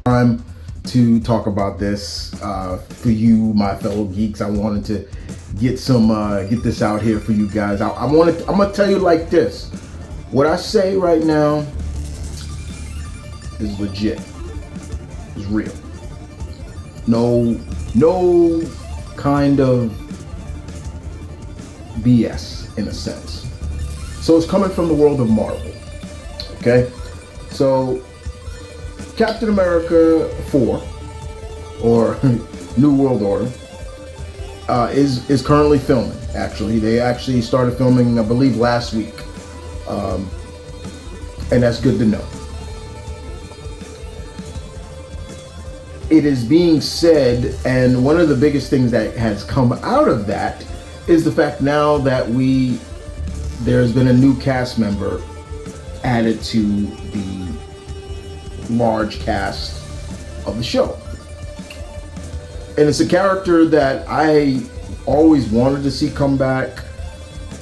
Time to talk about this for you, my fellow geeks. I wanted to get this out here for you guys. I'm gonna tell you like this. What I say right now is legit. Is real. No kind of BS in a sense. So it's coming from the world of Marvel. Okay? So Captain America 4 or New World Order is currently filming. Actually, they actually started filming, I believe, last week, and that's good to know. It is being said, and one of the biggest things that has come out of that is the fact now that there's been a new cast member added to the large cast of the show. And it's a character that I always wanted to see come back,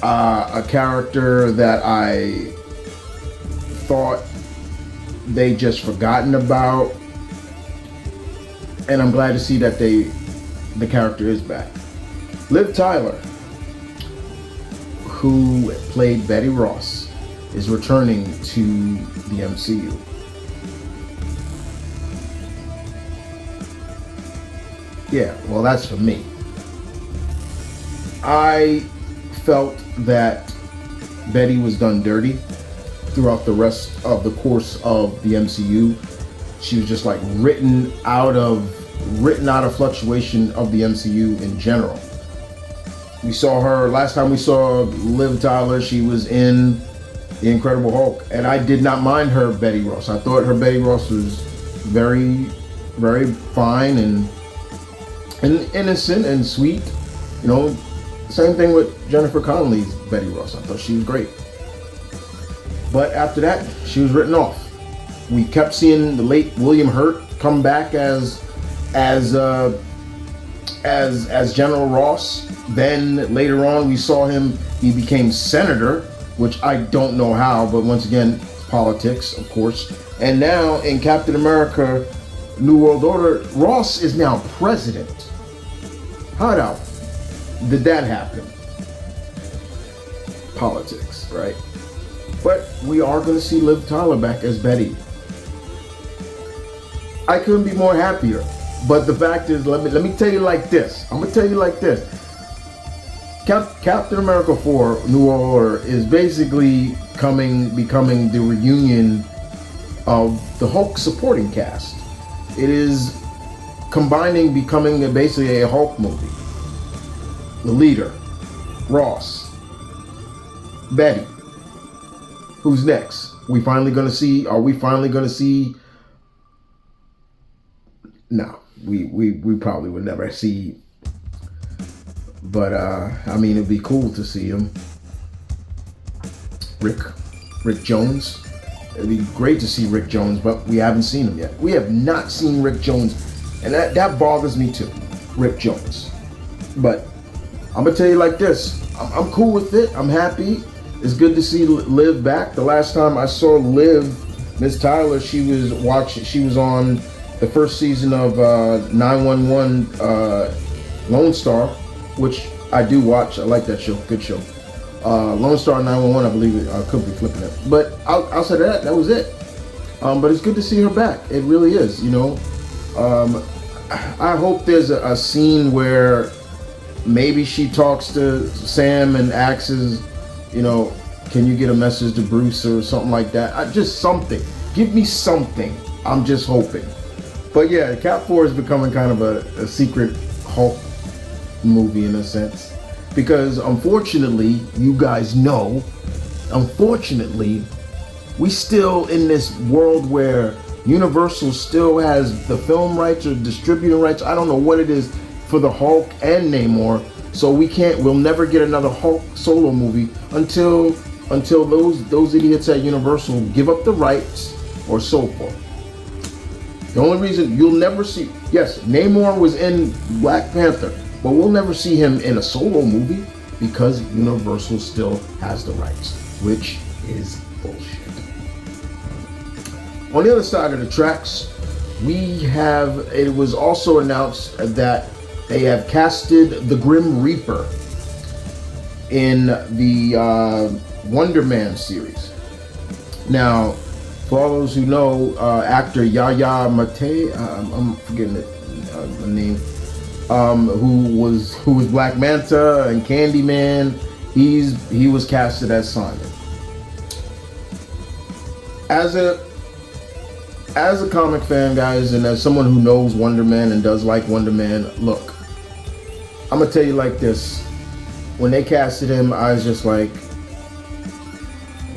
a character that I thought they just forgotten about, and I'm glad to see that the character is back. Liv Tyler, who played Betty Ross, is returning to the MCU. Yeah, well, that's for me. I felt that Betty was done dirty throughout the rest of the course of the MCU. She was just like written out of fluctuation of the MCU in general. We saw her last time we saw Liv Tyler. She was in The Incredible Hulk, and I did not mind her Betty Ross. I thought her Betty Ross was very, very fine and innocent and sweet. You know, same thing with Jennifer Connelly's Betty Ross. I thought she was great. But after that, she was written off. We kept seeing the late William Hurt come back as General Ross. Then later on, we saw he became senator, which I don't know how, but once again, politics, of course. And now in Captain America New World Order, Ross is now president. How did that happen? Politics, right? But we are going to see Liv Tyler back as Betty. I couldn't be more happier. But the fact is, let me tell you like this. I'm going to tell you like this. Captain America 4 New World Order is basically becoming the reunion of the Hulk supporting cast. It is becoming basically a Hulk movie. The leader, Ross, Betty. Who's next? Are we finally going to see? No, we probably would never see. But I mean, it'd be cool to see him. Rick Jones. It'd be great to see Rick Jones, but we haven't seen him yet. We have not seen Rick Jones, and that bothers me too. Rick Jones. But I'm gonna tell you like this. I'm cool with it. I'm happy. It's good to see Liv back. The last time I saw Liv, Miss Tyler, she was on the first season of 911 Lone Star, which I do watch. I like that show. Good show. Lone Star 911, I believe I could be flipping it. But outside of that was it. But it's good to see her back. It really is, you know. I hope there's a scene where maybe she talks to Sam and asks, you know, can you get a message to Bruce or something like that? Just something. Give me something. I'm just hoping. But yeah, Cap 4 is becoming kind of a secret Hulk movie in a sense. Because unfortunately, you guys know, we still in this world where Universal still has the film rights or distributing rights. I don't know what it is for the Hulk and Namor. So we'll never get another Hulk solo movie until those idiots at Universal give up the rights or so forth. The only reason you'll never see, yes, Namor was in Black Panther, but we'll never see him in a solo movie because Universal still has the rights, which is bullshit. On the other side of the tracks, it was also announced that they have casted the Grim Reaper in the Wonder Man series. Now, for all those who know, actor Yahya Mate, I'm forgetting the name, who was Black Manta and Candyman, he was casted as Simon. As a comic fan, guys, and as someone who knows Wonder Man and does like Wonder Man, look, I'm gonna tell you like this. When they casted him, I was just like,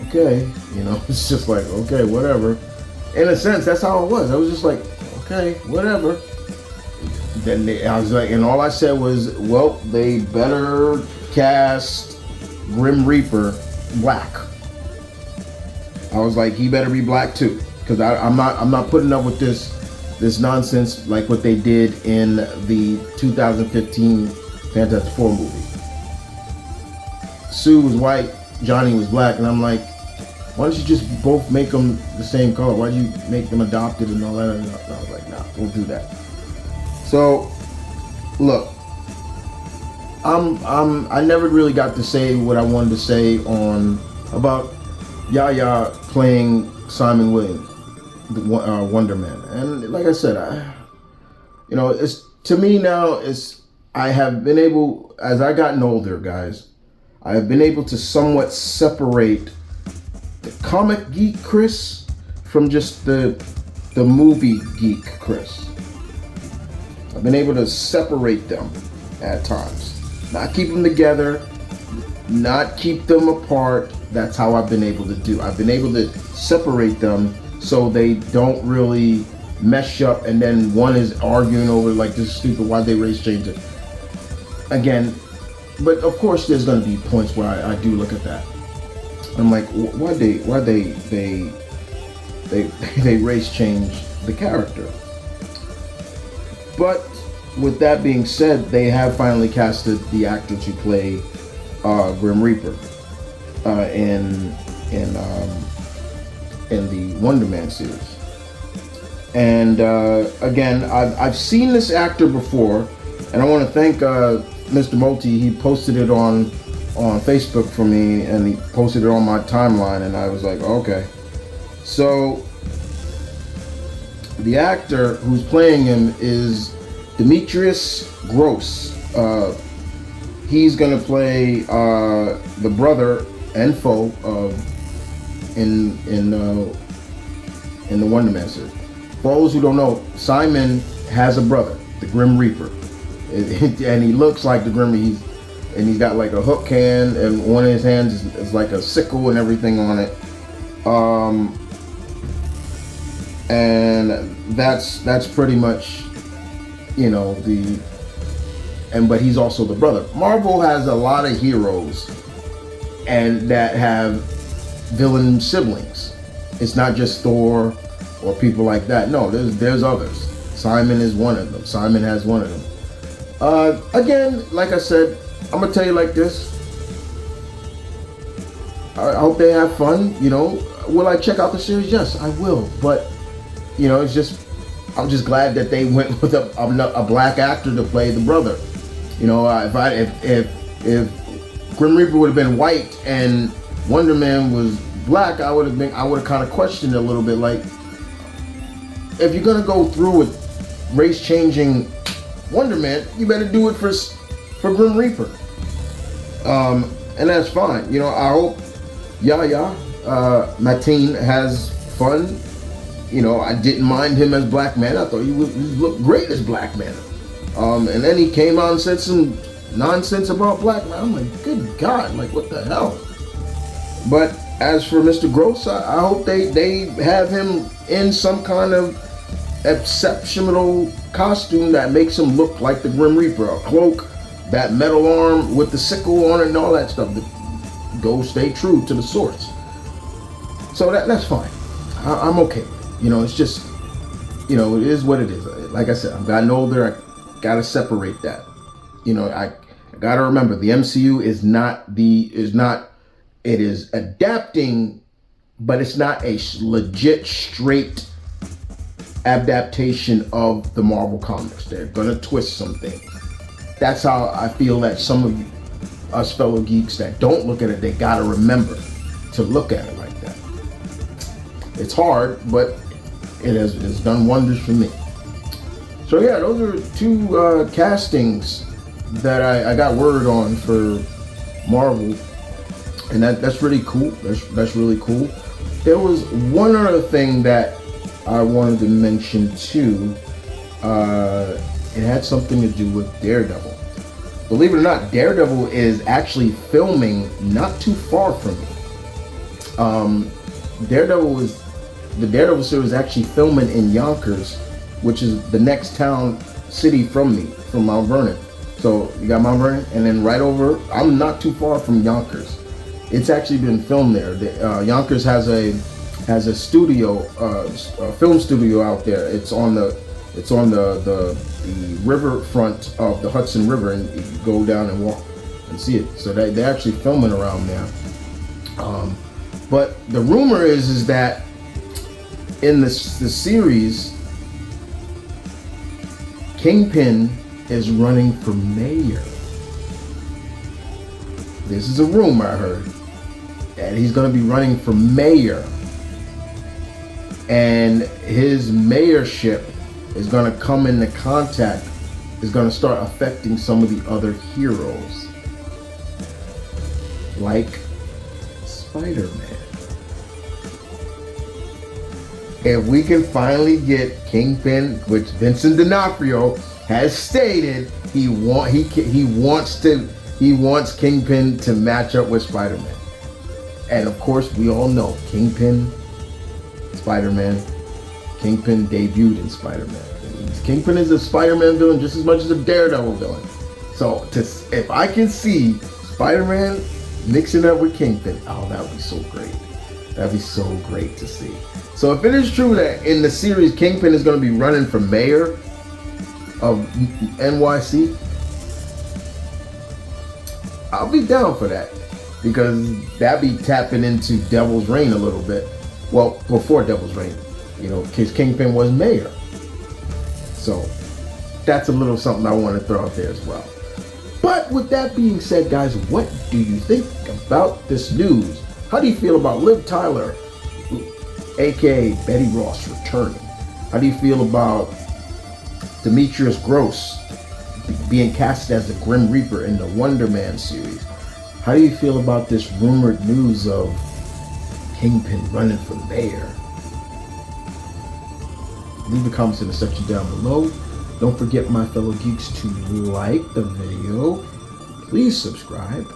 okay, it's just like, okay, whatever. In a sense, that's how it was. I was just like, okay, whatever. Then I was like, and all I said was, well, they better cast Grim Reaper black. I was like, he better be black too, because I'm not putting up with this nonsense like what they did in the 2015 Fantastic Four movie. Sue was white, Johnny was black, and I'm like, why don't you just both make them the same color? Why do you make them adopted and all that? And I was like, nah, don't do that. So, look, I never really got to say what I wanted to say about Yahya playing Simon Williams, the Wonder Man. And like I said, it's to me now. I have been able, as I gotten older, guys, I have been able to somewhat separate the comic geek Chris from just the movie geek Chris. I've been able to separate them at times. Not keep them together, not keep them apart. That's how I've been able to do. I've been able to separate them so they don't really mesh up, and then one is arguing over like, this is stupid, why'd they race change it? Again, but of course there's gonna be points where I do look at that. I'm like, why they race change the character? But with that being said, they have finally casted the actor to play Grim Reaper in the Wonder Man series. And again, I've seen this actor before, and I want to thank Mr. Multi. He posted it on Facebook for me, and he posted it on my timeline, and I was like, okay. So the actor who's playing him is Demetrius Grosse. He's gonna play the brother and foe in the Wonder Man series. For those who don't know, Simon has a brother, the Grim Reaper, and he looks like the Grim Reaper. He's got like a hook hand, and one of his hands is like a sickle and everything on it. And that's pretty much, but he's also the brother. Marvel has a lot of heroes and that have villain siblings. It's not just Thor or people like that. No, there's others. Simon is one of them. Simon has one of them. Again, like I said, I'm gonna tell you like this. I hope they have fun. Will I check out the series? Yes, I will. But it's just, I'm just glad that they went with a black actor to play the brother. If Grim Reaper would have been white and Wonder Man was black, I would have kind of questioned it a little bit. Like, if you're gonna go through with race changing Wonder Man, you better do it for Grim Reaper. And that's fine. I hope Yahya Mateen has fun. I didn't mind him as Black Man. I thought he looked great as Black Man. And then he came out and said some nonsense about Black Man. I'm like, good God, like what the hell? But as for Mr. Grosse, I hope they have him in some kind of exceptional costume that makes him look like the Grim Reaper. A cloak, that metal arm with the sickle on it and all that stuff. Stay true to the source. So that's fine. I'm okay with it. It's just, it is what it is. Like I said, I've gotten older. I gotta separate that. I gotta remember the MCU it is adapting, but it's not a legit straight adaptation of the Marvel comics. They're gonna twist some things. That's how I feel that some of us fellow geeks that don't look at it, they gotta remember to look at it like that. It's hard, but it has done wonders for me. So yeah, those are two castings that I got word on for Marvel, and that's really cool. That's really cool. There was one other thing that I wanted to mention too. It had something to do with Daredevil. Believe it or not, Daredevil is actually filming not too far from me. The Daredevil series is actually filming in Yonkers, which is the next city from me, from Mount Vernon. So you got Mount Vernon, and then right over, I'm not too far from Yonkers. It's actually been filmed there. Yonkers has a studio, a film studio out there. It's on the riverfront of the Hudson River, and you can go down and walk and see it. So they're actually filming around there. But the rumor is that in the series, Kingpin is running for mayor. This is a rumor I heard, that he's going to be running for mayor, and his mayorship is going to come into contact, is going to start affecting some of the other heroes, like Spider-Man. If we can finally get Kingpin, which Vincent D'Onofrio has stated he wants Kingpin to match up with Spider-Man. And of course, we all know Kingpin, Spider-Man. Kingpin debuted in Spider-Man. Kingpin is a Spider-Man villain just as much as a Daredevil villain. So if I can see Spider-Man mixing up with Kingpin, oh, that would be so great. That'd be so great to see. So if it is true that in the series Kingpin is going to be running for mayor of NYC, I'll be down for that, because that'd be tapping into Devil's Reign a little bit. Well, before Devil's Reign, because Kingpin was mayor. So that's a little something I want to throw out there as well. But with that being said, guys, what do you think about this news? How do you feel about Liv Tyler, aka Betty Ross, returning? How do you feel about Demetrius Grosse being casted as the Grim Reaper in the Wonder Man series? How do you feel about this rumored news of Kingpin running for mayor? Leave the comments in the section down below. Don't forget, my fellow geeks, to like the video. Please subscribe.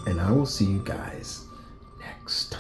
And I will see you guys next time.